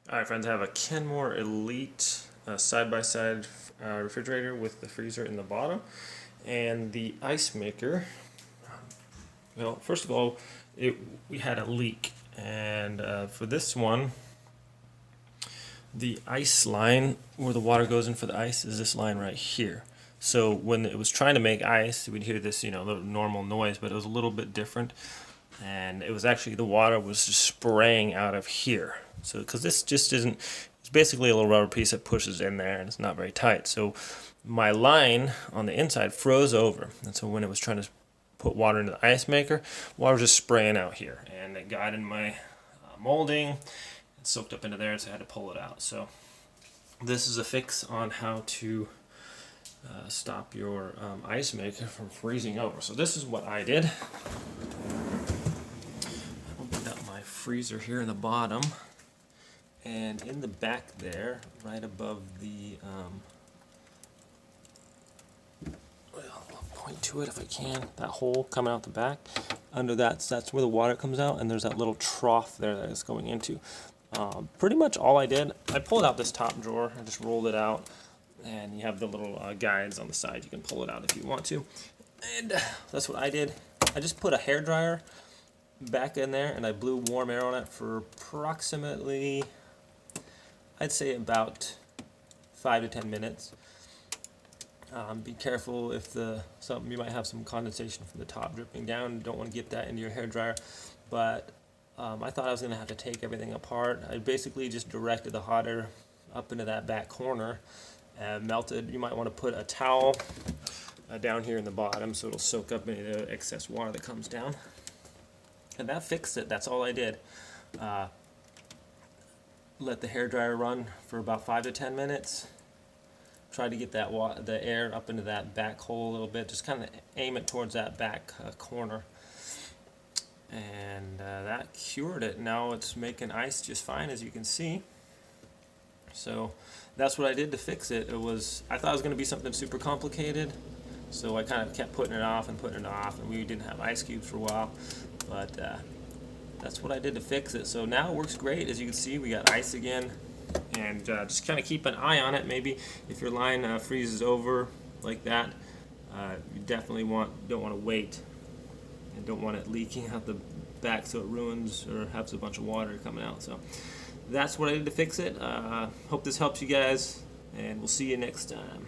Alright friends, I have a Kenmore Elite side-by-side refrigerator with the freezer in the bottom and the ice maker. Well, first of all, we had a leak, and for this one, the ice line where the water goes in for the ice is this line right here. So when it was trying to make ice, we'd hear this, little normal noise, but it was a little bit different. And it was actually, the water was just spraying out of here. So because this just isn't, it's basically a little rubber piece that pushes in there, and it's not very tight. So my line on the inside froze over, and so when it was trying to put water into the ice maker, water was just spraying out here, and it got in my molding, it soaked up into there, so I had to pull it out. So this is a fix on how to stop your ice maker from freezing over. So this is what I did. Freezer here in the bottom, and in the back there, right above the well, I'll point to it if I can, that hole coming out the back, under that's where the water comes out, and there's that little trough there that it's going into. Pretty much all I did, I pulled out this top drawer, I just rolled it out, and you have the little guides on the side, you can pull it out if you want to, and that's what I did. I just put a hairdryer back in there, and I blew warm air on it for approximately, I'd say about 5 to 10 minutes. Be careful if you might have some condensation from the top dripping down. You don't want to get that into your hairdryer. But I thought I was going to have to take everything apart. I basically just directed the hot air up into that back corner and melted. You might want to put a towel down here in the bottom so it'll soak up any of the excess water that comes down. And that fixed it. That's all I did. Let the hairdryer run for about 5 to 10 minutes. Try to get the air up into that back hole a little bit. Just kind of aim it towards that back corner. And that cured it. Now it's making ice just fine, as you can see. So that's what I did to fix it. I thought it was going to be something super complicated. So I kind of kept putting it off, and we didn't have ice cubes for a while. But that's what I did to fix it. So now it works great. As you can see, we got ice again. And just kind of keep an eye on it. Maybe if your line freezes over like that, you definitely don't want to wait, and don't want it leaking out the back so it ruins or has a bunch of water coming out. So that's what I did to fix it. Hope this helps you guys, and we'll see you next time.